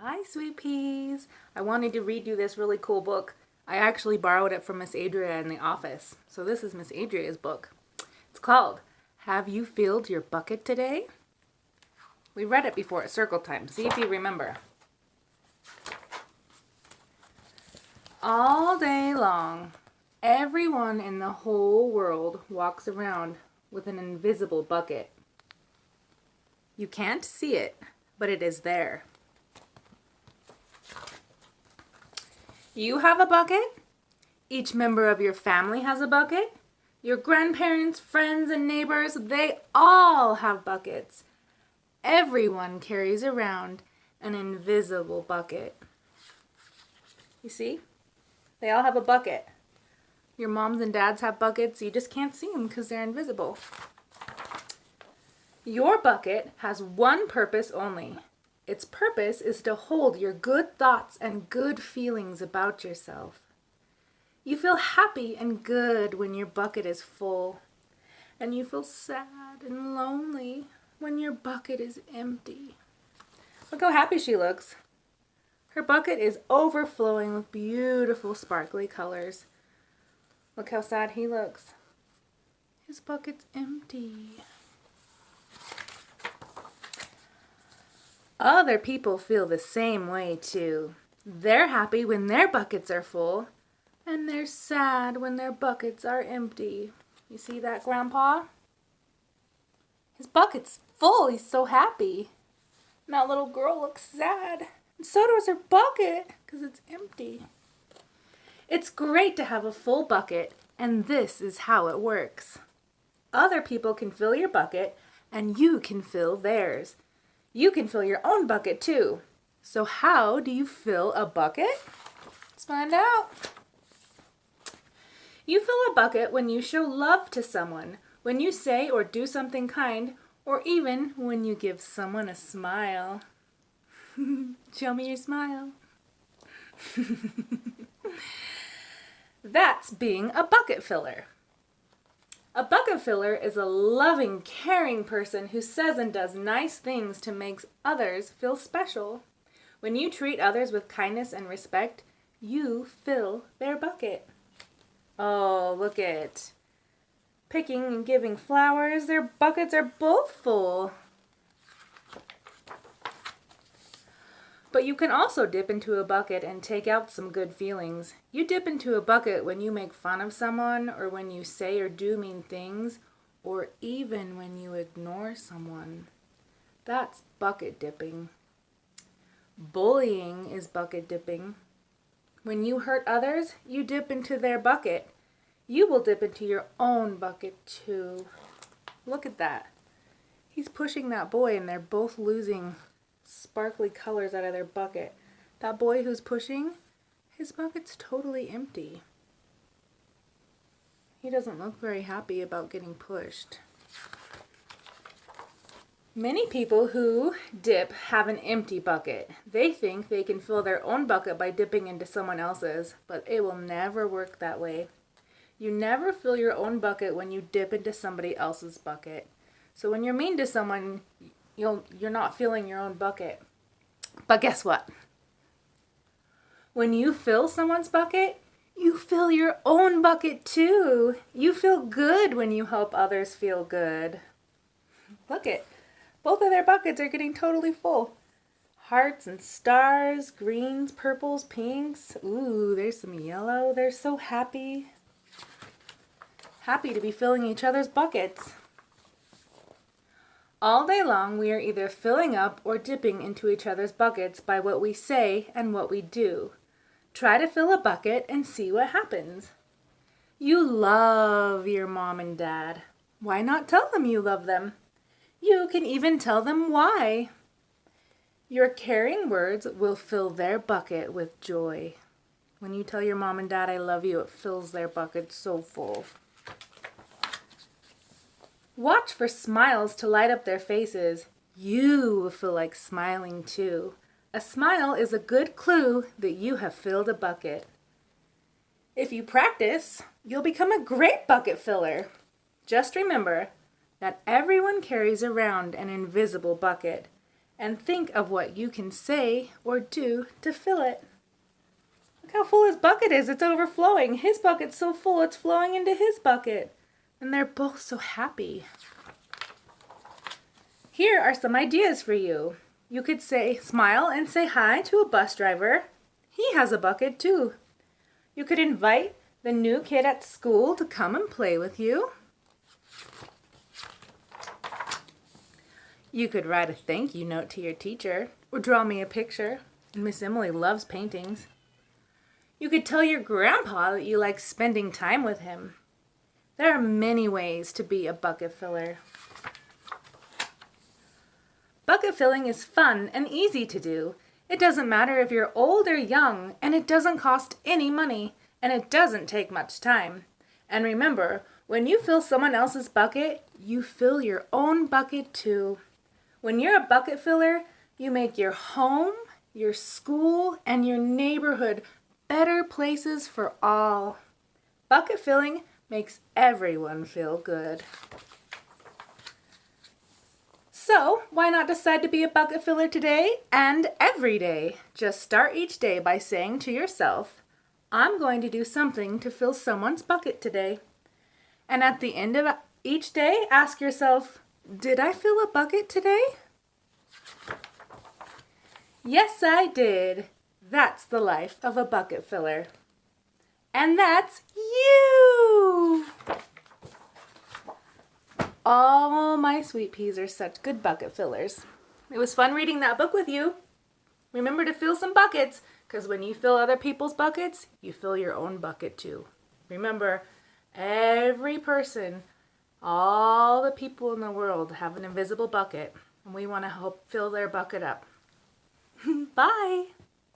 Hi, sweet peas. I wanted to read you this really cool book. I actually borrowed it from Miss Adria in the office. So this is Miss Adria's book. It's called Have You Filled Your Bucket Today? We read it before at circle time. See if you remember. All day long, everyone in the whole world walks around with an invisible bucket. You can't see it, but it is there. You have a bucket. Each member of your family has a bucket. Your grandparents, friends, and neighbors, they all have buckets. Everyone carries around an invisible bucket. You see? They all have a bucket. Your moms and dads have buckets. You just can't see them because they're invisible. Your bucket has one purpose only. Its purpose is to hold your good thoughts and good feelings about yourself. You feel happy and good when your bucket is full, and you feel sad and lonely when your bucket is empty. Look how happy she looks. Her bucket is overflowing with beautiful sparkly colors. Look how sad he looks. His bucket's empty. Other people feel the same way too. They're happy when their buckets are full, and they're sad when their buckets are empty. You see that, Grandpa? His bucket's full. He's so happy. And that little girl looks sad. And so does her bucket, because it's empty. It's great to have a full bucket, and this is how it works. Other people can fill your bucket, and you can fill theirs. You can fill your own bucket too. So how do you fill a bucket? Let's find out. You fill a bucket when you show love to someone, when you say or do something kind, or even when you give someone a smile. Show me your smile. That's being a bucket filler. A bucket filler is a loving, caring person who says and does nice things to make others feel special. When you treat others with kindness and respect, you fill their bucket. Oh, look at picking and giving flowers. Their buckets are both full. But you can also dip into a bucket and take out some good feelings. You dip into a bucket when you make fun of someone, or when you say or do mean things, or even when you ignore someone. That's bucket dipping. Bullying is bucket dipping. When you hurt others, you dip into their bucket. You will dip into your own bucket too. Look at that. He's pushing that boy and they're both losing sparkly colors out of their bucket. That boy who's pushing, his bucket's totally empty. He doesn't look very happy about getting pushed. Many people who dip have an empty bucket. They think they can fill their own bucket by dipping into someone else's, but it will never work that way. You never fill your own bucket when you dip into somebody else's bucket. So when you're mean to someone, you're not filling your own bucket. But guess what? When you fill someone's bucket, you fill your own bucket too. You feel good when you help others feel good. Look it. Both of their buckets are getting totally full. Hearts and stars, greens, purples, pinks. Ooh, there's some yellow. They're so happy. Happy to be filling each other's buckets. All day long, we are either filling up or dipping into each other's buckets by what we say and what we do. Try to fill a bucket and see what happens. You love your mom and dad. Why not tell them you love them? You can even tell them why. Your caring words will fill their bucket with joy. When you tell your mom and dad I love you, it fills their bucket so full. Watch for smiles to light up their faces. You will feel like smiling too. A smile is a good clue that you have filled a bucket. If you practice, you'll become a great bucket filler. Just remember that everyone carries around an invisible bucket, and think of what you can say or do to fill it. Look how full his bucket is. It's overflowing. His bucket's so full it's flowing into his bucket. And they're both so happy. Here are some ideas for you. You could smile and say hi to a bus driver. He has a bucket too. You could invite the new kid at school to come and play with you. You could write a thank you note to your teacher or draw me a picture. Miss Emily loves paintings. You could tell your grandpa that you like spending time with him. There are many ways to be a bucket filler. Bucket filling is fun and easy to do. It doesn't matter if you're old or young, and it doesn't cost any money, and it doesn't take much time. And remember, when you fill someone else's bucket, you fill your own bucket too. When you're a bucket filler, you make your home, your school, and your neighborhood better places for all. Bucket filling makes everyone feel good. So, why not decide to be a bucket filler today and every day? Just start each day by saying to yourself, I'm going to do something to fill someone's bucket today. And at the end of each day, ask yourself, did I fill a bucket today? Yes, I did. That's the life of a bucket filler. And that's you! All my sweet peas are such good bucket fillers. It was fun reading that book with you. Remember to fill some buckets, because when you fill other people's buckets, you fill your own bucket too. Remember, every person, all the people in the world have an invisible bucket, and we want to help fill their bucket up. Bye!